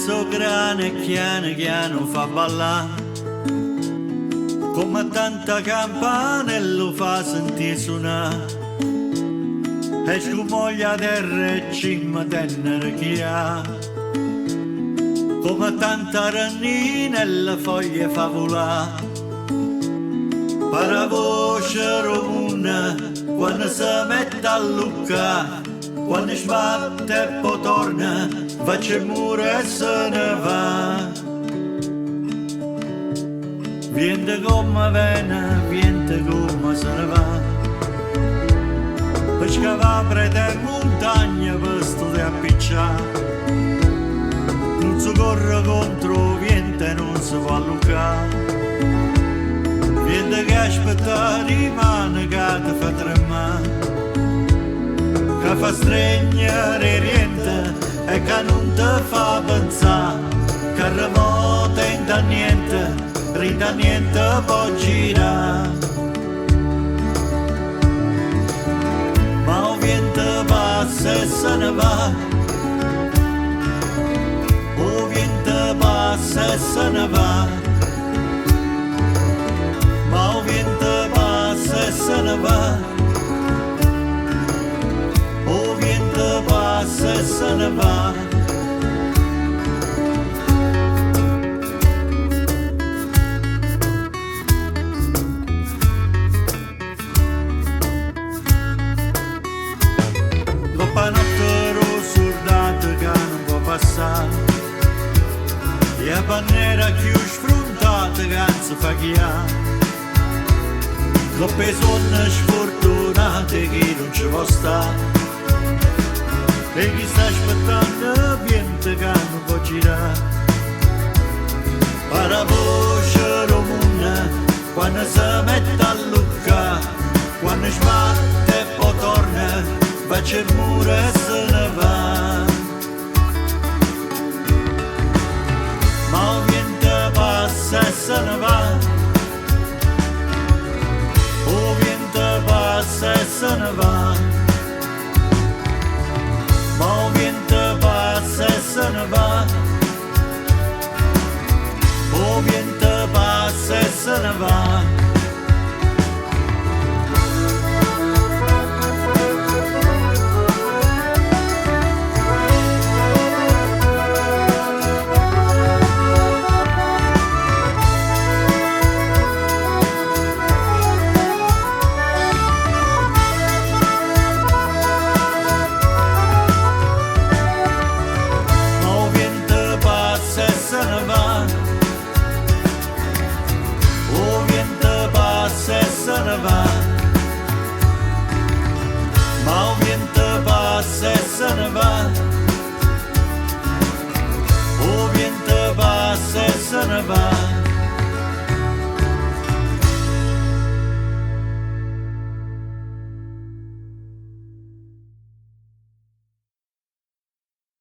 so grane chiano fa ballare, come tanta campana e lo fa sentire suonare, e scumoglia terra e cima tenere chi ha, come tanta rannina e le foglie fa volare, per la voce romuna quando si mette a lucca, quando sbatte e poi torna, faccia il muro e se ne va. Viente come viene, viente come se ne va, per scavare in montagna per studiare a picciare, non si corre contro viento e non si può lucare, viente che aspetta rimane che ti fa tremare, che fa stregnere niente e che non ti fa pensare, che remota da niente, rida niente può girare. Ma o vento passa e se ne va, o vento passa e se ne va, ma o vento passa e se ne va, o vento passa e se ne va. E a bandiera più sfruntata che non si fa chiare, con persone sfortunate che non ci può stare, e chi sta aspettando niente che non può girare, per la voce romuna quando si mette a lucca, quando sbatte e poi torna, faccia il muro e se ne va. Ma o vento passa e se ne va, o vento passa e se ne va, ma o vento passa e se ne va, o vento passa e se ne va. Se ne va, ma o vento passa e se ne va, o vento passa e se ne va.